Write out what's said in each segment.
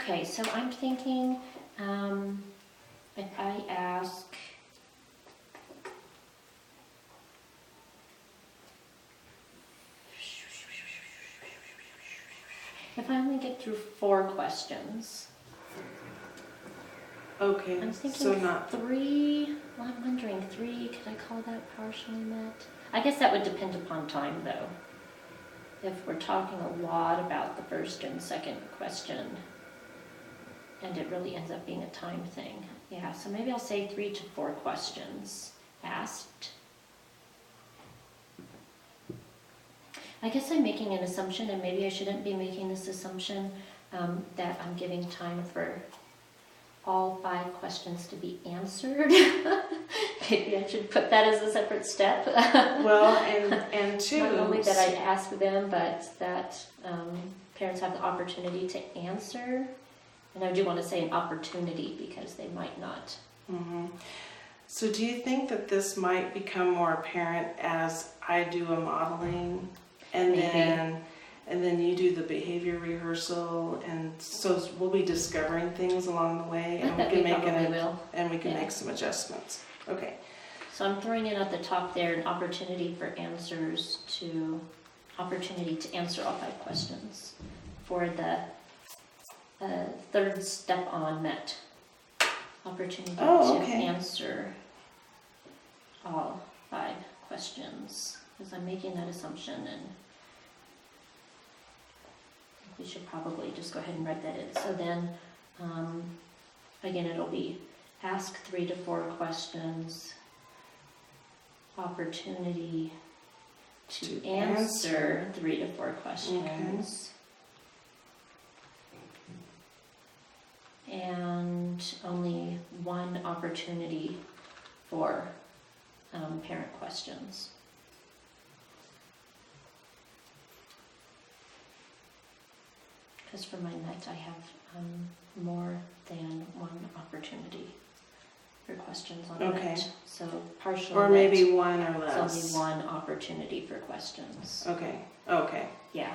Okay, so I'm thinking if I ask, if I only get through 4 questions, Okay, I'm thinking so not 3. Well, I'm wondering 3. Could I call that partially met? I guess that would depend upon time, though. If we're talking a lot about the first and second question, and it really ends up being a time thing. Yeah, so maybe I'll say 3 to 4 questions asked. I guess I'm making an assumption, and maybe I shouldn't be making this assumption, that I'm giving time for all 5 questions to be answered. Maybe I should put that as a separate step. well, and two. Not only that I ask them, but that parents have the opportunity to answer. And I do want to say an opportunity because they might not. Mm-hmm. So do you think that this might become more apparent as I do a modeling and Maybe. then you do the behavior rehearsal, and so we'll be discovering things along the way, and we can make some adjustments. Okay. So I'm throwing in at the top there an opportunity to answer all 5 questions for the third step on MET. Opportunity to answer all 5 questions, because I'm making that assumption, and we should probably just go ahead and write that in. So then, again, it'll be ask 3 to 4 questions, opportunity to answer 3 to 4 questions, and only 1 opportunity for parent questions. Because for my MET, I have more than 1 opportunity for questions on MET. So partial or MET, maybe 1 or less. it's only 1 opportunity for questions. Okay. Yeah.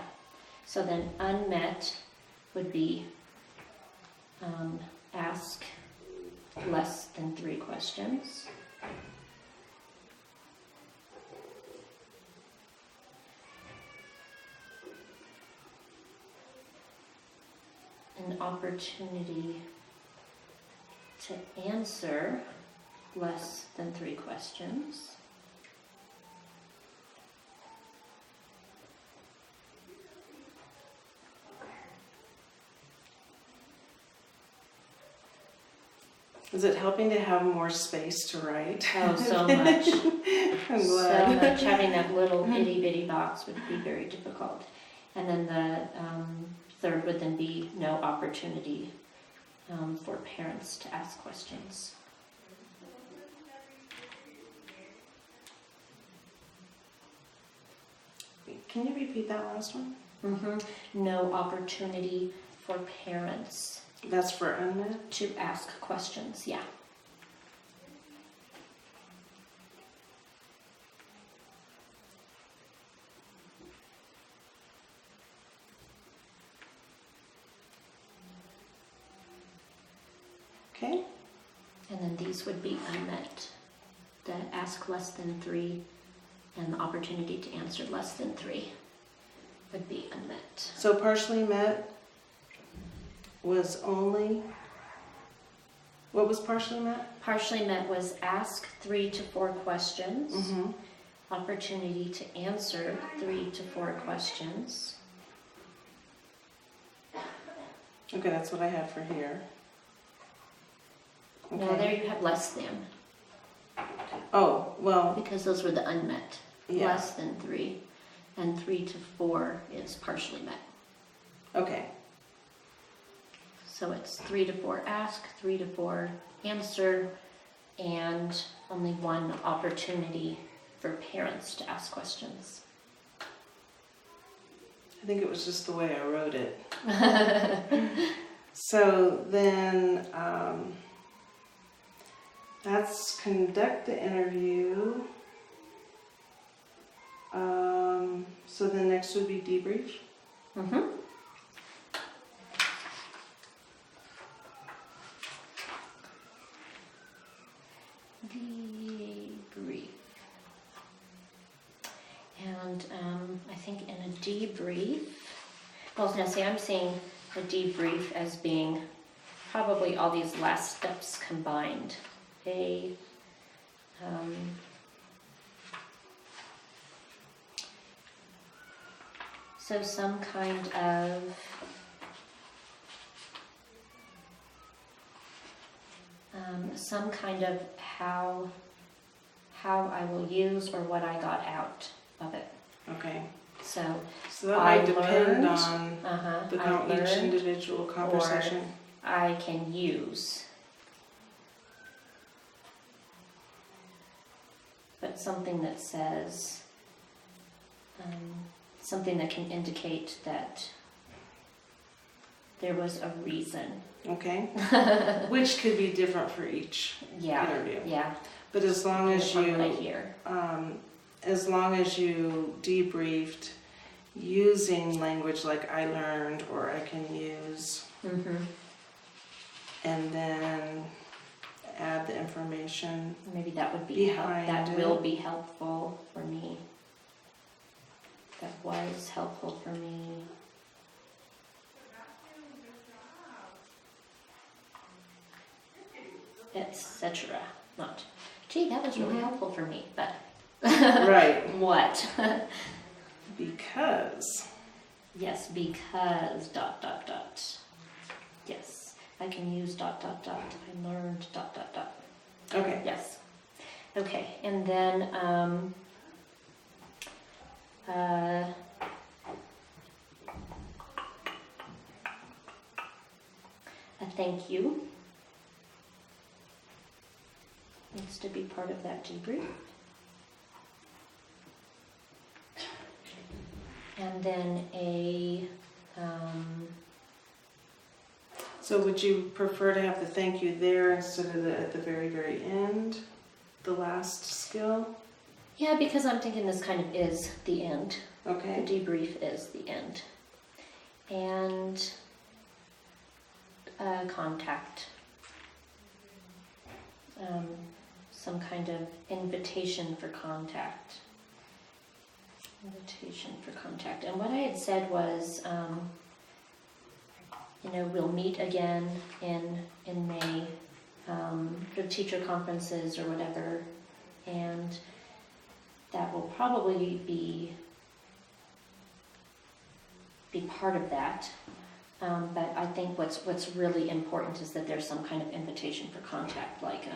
So then unmet would be ask less than 3 questions. An opportunity to answer less than 3 questions. Is it helping to have more space to write? Oh, so much. I'm glad. So much. Having that little itty bitty box would be very difficult. And then the third would then be no opportunity for parents to ask questions. Can you repeat that last one? No opportunity for parents. That's for unmet? To ask questions, yeah. Okay. And then these would be unmet. The ask less than 3 and the opportunity to answer less than 3 would be unmet. So partially met was only, what was partially met? Partially met was ask 3 to 4 questions, opportunity to answer 3 to 4 questions. Okay, that's what I have for here. Okay. No, there you have less than. Oh, well. Because those were the unmet. Yeah. Less than 3. And 3 to 4 is partially met. Okay. So it's 3 to 4 ask, 3 to 4 answer, and only 1 opportunity for parents to ask questions. I think it was just the way I wrote it. So then that's conduct the interview. So then next would be debrief. Debrief. And I think in a debrief, well, now see, I'm seeing a debrief as being probably all these last steps combined. So some kind of how I will use or what I got out of it. Okay. So that might learned, depend on each individual conversation. Or I can use. But something that says, something that can indicate that there was a reason. Okay. Which could be different for each interview. Yeah. But as long as you, what I hear. as long as you debriefed using language like I learned or I can use, and then add the information. Maybe that would be will be helpful for me. That was helpful for me. Etc. Not, gee, that was really helpful for me, but right. What? Because. Yes, because ... Yes, I can use ... I learned ... Okay. Yes. Okay, and then a thank you needs to be part of that debrief. And then so would you prefer to have the thank you there instead of at the very, very end, the last skill? Yeah, because I'm thinking this kind of is the end. Okay. The debrief is the end. And contact. Some kind of invitation for contact. Invitation for contact. And what I had said was, we'll meet again in May for teacher conferences or whatever, and that will probably be part of that. But I think what's really important is that there's some kind of invitation for contact, like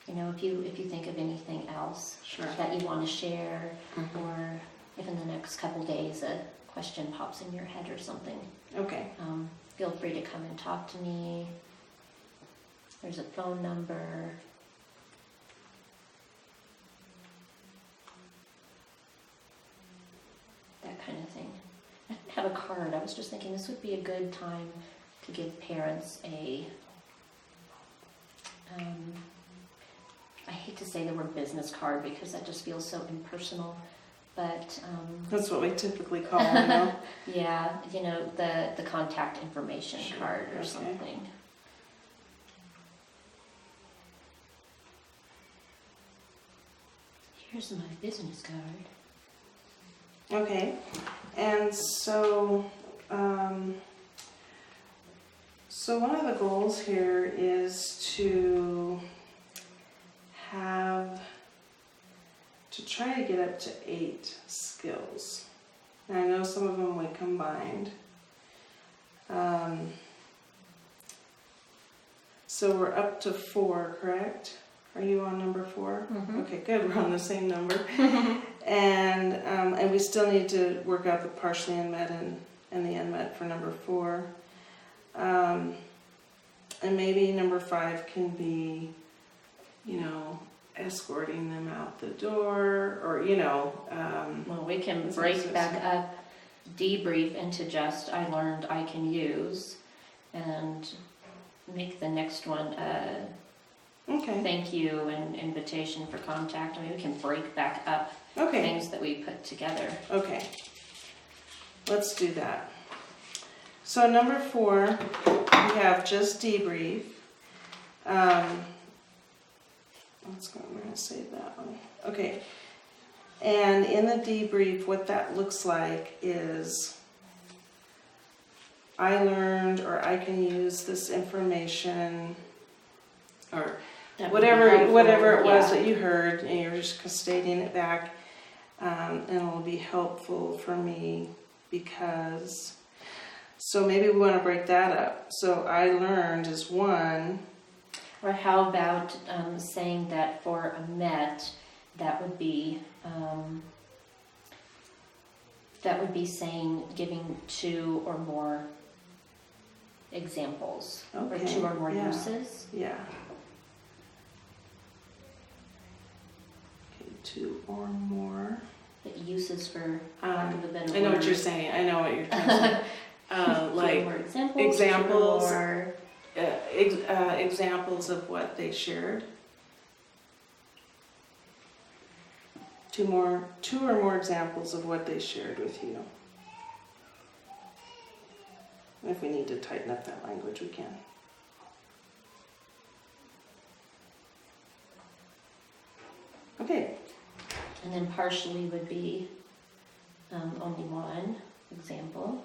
if you think of anything else that you want to share, or if in the next couple days a question pops in your head or something. Okay. Feel free to come and talk to me. There's a phone number. That kind of thing. I don't have a card. I was just thinking this would be a good time to give parents a I hate to say the word business card because that just feels so impersonal, but that's what we typically call them, though. Yeah, the contact information card or something. Here's my business card. Okay, and so one of the goals here is to try to get up to 8 skills. And I know some of them we combined. So we're up to 4, correct? Are you on number 4? Mm-hmm. Okay, good. We're on the same number. And we still need to work out the partially unmet and the unmet for number 4. And maybe number 5 can be, escorting them out the door, or well, we can break back up debrief into just I learned I can use, and make the next one thank you and invitation for contact. I mean, we can break back up things that we put together. Okay, let's do that. So number 4, we have just debrief. we're going to save that one. Okay. And in the debrief, what that looks like is I learned, or I can use this information, or That would be whatever helpful, it was yeah. that you heard, and you're just stating it back, and it'll be helpful for me because. So maybe we want to break that up. So I learned is one. Or how about saying that for a MET, that would be saying giving 2 or more examples, or 2 or more uses. Yeah. Okay, 2 or more. Uses for lack of a better word. I know what you're saying. I know what you're trying to say. 2 Like or more examples. 2 or more examples of what they shared. 2 or more examples of what they shared with you. If we need to tighten up that language, we can. Okay. And then partially would be only one example.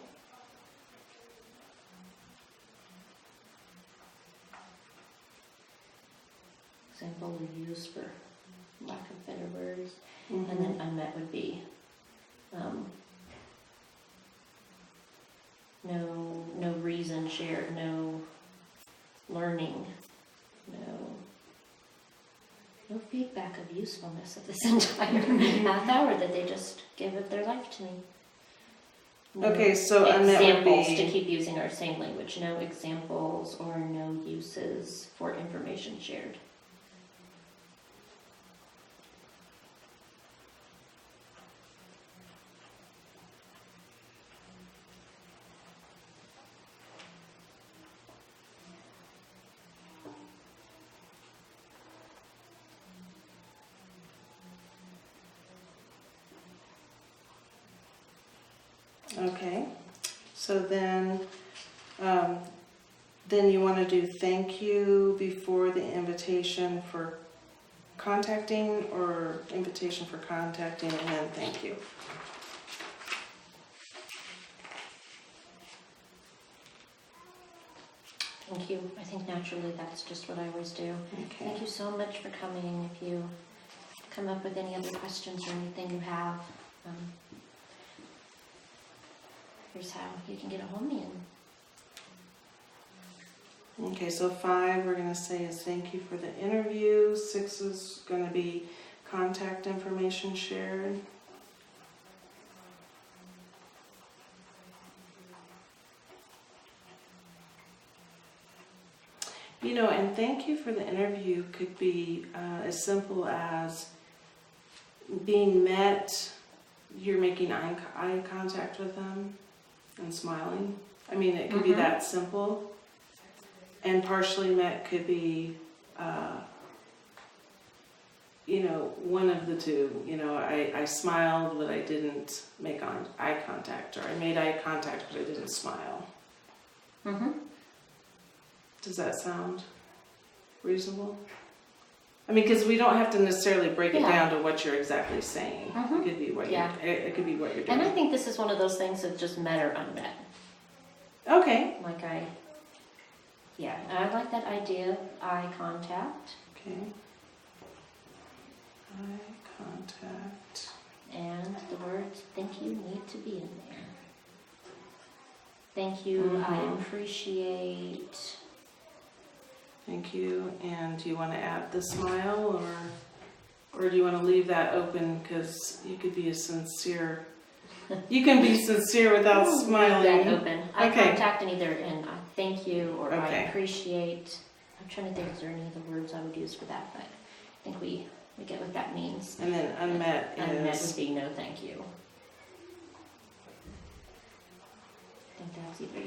Example we use for lack of better words. Mm-hmm. And then unmet would be no reason shared, no learning, no feedback of usefulness of this entire half hour that they just gave of their life to me. No Okay, so unmet would examples, be to keep using our same language, no examples or no uses for information shared. okay. So then you want to do thank you before the invitation for contacting, or invitation for contacting and then thank you. Thank you. I think naturally that's just what I always do. Okay. Thank you so much for coming. If you come up with any other questions or anything you have, here's how you can get a hold of me. Okay, so 5 we're going to say is thank you for the interview. 6 is going to be contact information shared. You know, and thank you for the interview could be as simple as being met, you're making eye contact with them and smiling. I mean, it could be that simple. And partially met could be, one of the two. You know, I smiled, but I didn't make eye contact, or I made eye contact, but I didn't smile. Mm-hmm. Does that sound reasonable? I mean, because we don't have to necessarily break it down to what you're exactly saying. It could be what it could be what you're doing. And I think this is one of those things that just met or unmet. Okay. I like that idea of eye contact. Okay. Eye contact. And the words thank you need to be in there. Thank you, I appreciate. Thank you. And do you want to add the smile, or do you want to leave that open, because you could be sincere. You can be sincere without smiling. Leave that open. Eye Okay. contact and either in I thank you or I Okay. appreciate. I'm trying to think, is there any other words I would use for that, but I think we get what that means. And then unmet Unmet is. would be no thank you. I think that's either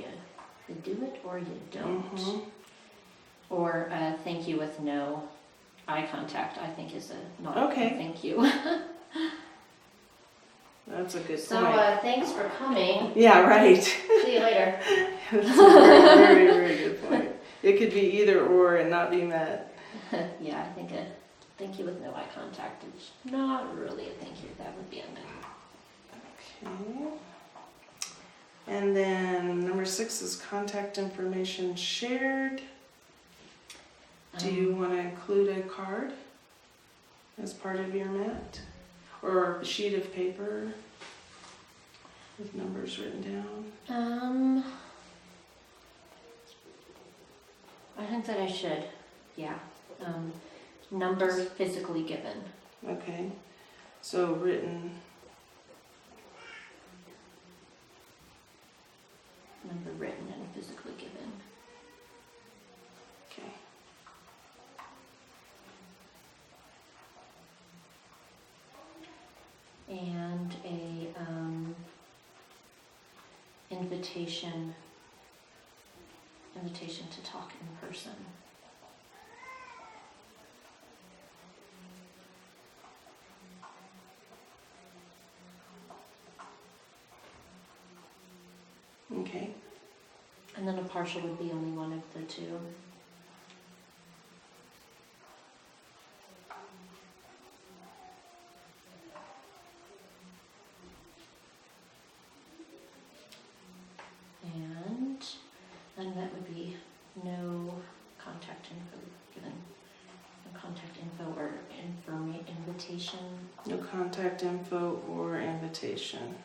you do it or you don't. Or thank you with no eye contact, I think is not a thank you. That's a good So point. thanks for coming. Yeah, right. See you later. That's a very, very, very good point. It could be either or and not be met. Yeah, I think thank you with no eye contact is not really a thank you. That would be Okay. And then number 6 is contact information shared. Do you want to include a card as part of your mat? Or a sheet of paper with numbers written down? I think that I should, yeah. Number physically given. Okay. So written. Number written and physically given. Okay. And a invitation to talk in person. Okay. And then a partial would be only one of the two. And that would be no contact info given. No contact info or invitation. No contact info or invitation.